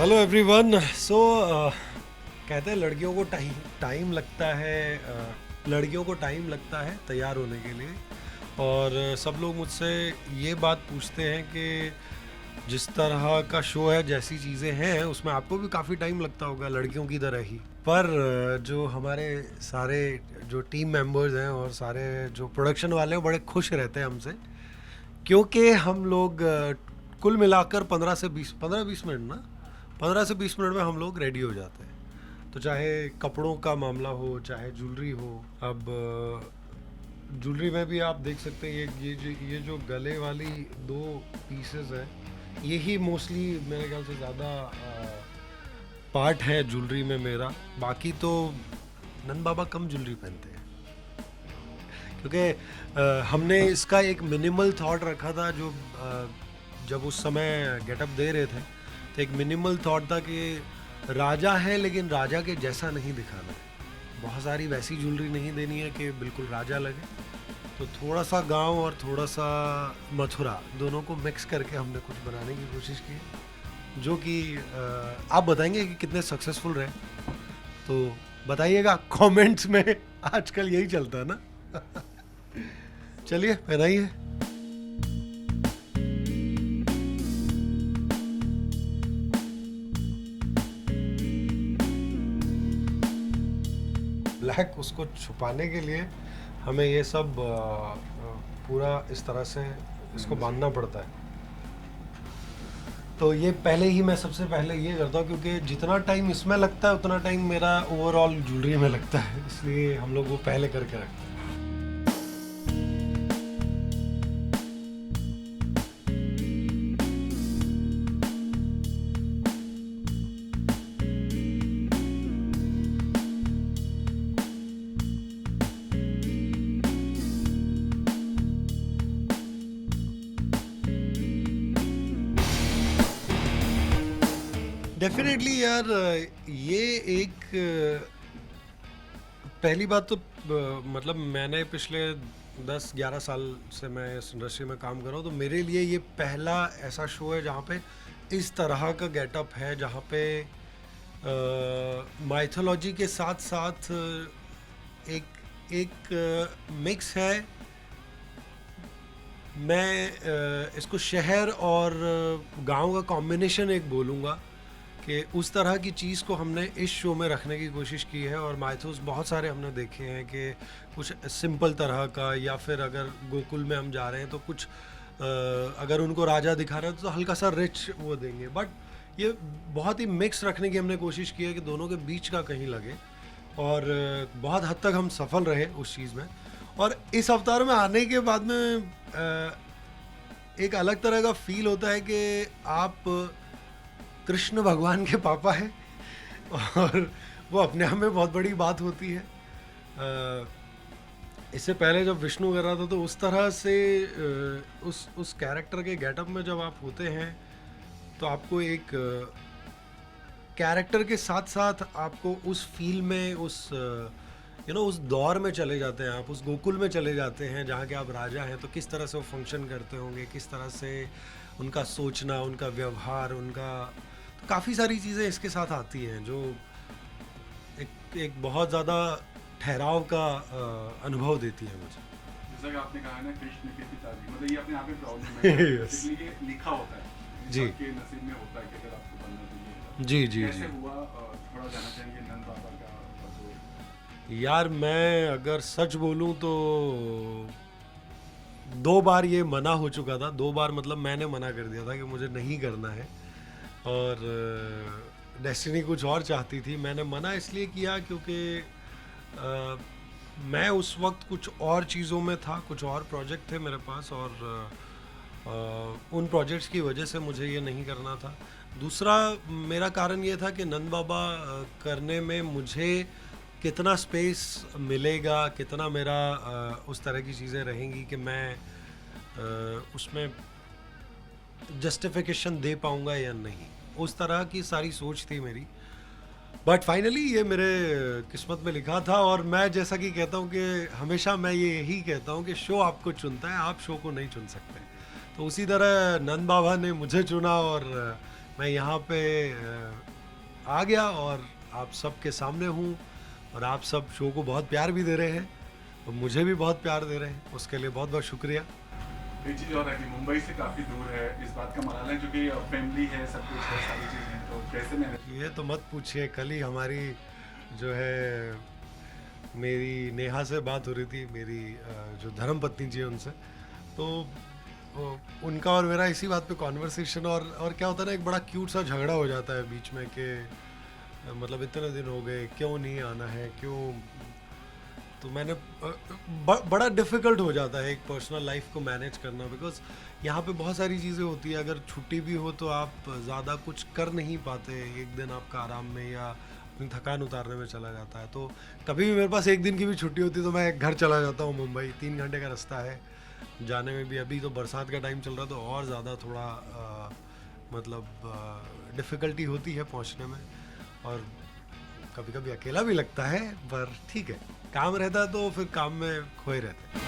Hello everyone. सो कहते हैं लड़कियों को टाइम लगता है, लड़कियों को टाइम लगता है तैयार होने के लिए। और सब लोग मुझसे ये बात पूछते हैं कि जिस तरह का शो है, जैसी चीज़ें हैं, उसमें आपको भी काफ़ी टाइम लगता होगा लड़कियों की तरह ही। पर जो हमारे सारे जो टीम मेंबर्स हैं और सारे जो प्रोडक्शन वाले हैं बड़े खुश रहते हैं हमसे, क्योंकि हम लोग कुल मिलाकर 15 से 20 मिनट ना 15 से 20 मिनट में हम लोग रेडी हो जाते हैं। तो चाहे कपड़ों का मामला हो, चाहे ज्वेलरी हो। अब ज्वेलरी में भी आप देख सकते हैं ये जो गले वाली दो पीसेस हैं, यही मोस्टली मेरे ख्याल से ज़्यादा पार्ट है ज्वेलरी में मेरा। बाकी तो नंद बाबा कम ज्वेलरी पहनते हैं, क्योंकि हमने इसका एक मिनिमल थॉट रखा था। जो जब उस समय गेटअप दे रहे थे तो एक मिनिमल थॉट था कि राजा है लेकिन राजा के जैसा नहीं दिखाना है। बहुत सारी वैसी ज्वेलरी नहीं देनी है कि बिल्कुल राजा लगे। तो थोड़ा सा गांव और थोड़ा सा मथुरा दोनों को मिक्स करके हमने कुछ बनाने की कोशिश की, जो कि आप बताएंगे कि कितने सक्सेसफुल रहे। तो बताइएगा कमेंट्स में, आजकल यही चलता है ना। चलिए पहनाइए। ब्लैक उसको छुपाने के लिए हमें ये सब पूरा इस तरह से इसको बांधना पड़ता है। तो ये पहले ही मैं सबसे पहले ये करता हूँ, क्योंकि जितना टाइम इसमें लगता है उतना टाइम मेरा ओवरऑल ज्वेलरी में लगता है, इसलिए हम लोग वो पहले करके रखते हैं। डेफिनेटली यार, ये एक पहली बात तो मतलब मैंने पिछले 10-11 साल से मैं इस इंडस्ट्री में काम कर रहा हूँ, तो मेरे लिए ये पहला ऐसा शो है जहाँ पे इस तरह का गेटअप है, जहाँ पे माइथोलॉजी के साथ साथ एक एक मिक्स है। मैं इसको शहर और गांव का कॉम्बिनेशन एक बोलूँगा कि उस तरह की चीज़ को हमने इस शो में रखने की कोशिश की है। और माइथोस बहुत सारे हमने देखे हैं कि कुछ सिंपल तरह का, या फिर अगर गोकुल में हम जा रहे हैं तो कुछ अगर उनको राजा दिखा रहे हैं तो हल्का सा रिच वो देंगे। बट ये बहुत ही मिक्स रखने की हमने कोशिश की है कि दोनों के बीच का कहीं लगे, और बहुत हद तक हम सफल रहे उस चीज़ में। और इस अवतार में आने के बाद में एक अलग तरह का फील होता है कि आप कृष्ण भगवान के पापा हैं, और वो अपने आप में बहुत बड़ी बात होती है। इससे पहले जब विष्णु कर रहा था तो उस तरह से उस कैरेक्टर के गेटअप में जब आप होते हैं तो आपको एक कैरेक्टर के साथ साथ आपको उस फील में, उस उस दौर में चले जाते हैं, आप उस गोकुल में चले जाते हैं जहाँ के आप राजा हैं। तो किस तरह से वो फंक्शन करते होंगे, किस तरह से उनका सोचना, उनका व्यवहार, उनका तो काफ़ी सारी चीज़ें इसके साथ आती हैं, जो एक बहुत ज़्यादा ठहराव का अनुभव देती है मुझे। जैसा कि आपने कहा ना, कृष्ण के पिताजी, मतलब ये अपने आप में प्रॉब्लम है। Yes. इसलिए ये लिखा होता है जी। सबके नसीब में होता है कि अगर आपको बनना चाहिए। जी जी कैसे जी। हुआ, थोड़ा जानना चाहेंगे नंद बाबा का जो। यार मैं अगर सच बोलूं तो 2 बार ये मना हो चुका था। 2 बार मतलब मैंने मना कर दिया था कि मुझे नहीं करना है, और डेस्टिनी कुछ और चाहती थी। मैंने मना इसलिए किया क्योंकि मैं उस वक्त कुछ और चीज़ों में था, कुछ और प्रोजेक्ट थे मेरे पास, और उन प्रोजेक्ट्स की वजह से मुझे ये नहीं करना था। दूसरा मेरा कारण ये था कि नंद बाबा करने में मुझे कितना स्पेस मिलेगा, कितना मेरा उस तरह की चीज़ें रहेंगी कि मैं उसमें जस्टिफिकेशन दे पाऊँगा या नहीं। उस तरह की सारी सोच थी मेरी। बट फाइनली ये मेरे किस्मत में लिखा था, और मैं जैसा कि कहता हूँ कि हमेशा मैं ये यही कहता हूँ कि शो आपको चुनता है, आप शो को नहीं चुन सकते। तो उसी तरह नंद बाबा ने मुझे चुना, और मैं यहाँ पे आ गया और आप सबके सामने हूँ, और आप सब शो को बहुत प्यार भी दे रहे हैं और मुझे भी बहुत प्यार दे रहे हैं, उसके लिए बहुत बहुत शुक्रिया। एक चीज़ और है कि मुंबई से काफ़ी दूर है, इस बात का मलाल है क्योंकि फैमिली है, सब कुछ है, सारी चीज़ें, तो कैसे मैनेज? ये तो मत पूछिए, कल ही हमारी जो है मेरी नेहा से बात हो रही थी, मेरी जो धर्म पत्नी जी है उनसे, तो उनका और मेरा इसी बात पे कॉन्वर्सेशन, और क्या होता है ना, एक बड़ा क्यूट सा झगड़ा हो जाता है बीच में कि मतलब इतने दिन हो गए, क्यों नहीं आना है, क्यों। तो मैंने बड़ा डिफ़िकल्ट हो जाता है एक पर्सनल लाइफ को मैनेज करना, बिकॉज यहाँ पे बहुत सारी चीज़ें होती है। अगर छुट्टी भी हो तो आप ज़्यादा कुछ कर नहीं पाते, एक दिन आपका आराम में या अपनी थकान उतारने में चला जाता है। तो कभी भी मेरे पास एक दिन की भी छुट्टी होती है तो मैं घर चला जाता हूँ मुंबई। 3 घंटे का रास्ता है, जाने में भी अभी तो बरसात का टाइम चल रहा है तो और ज़्यादा थोड़ा मतलब डिफ़िकल्टी होती है पहुँचने में, और कभी कभी अकेला भी लगता है, पर ठीक है, काम रहता है तो फिर काम में खोए रहते हैं।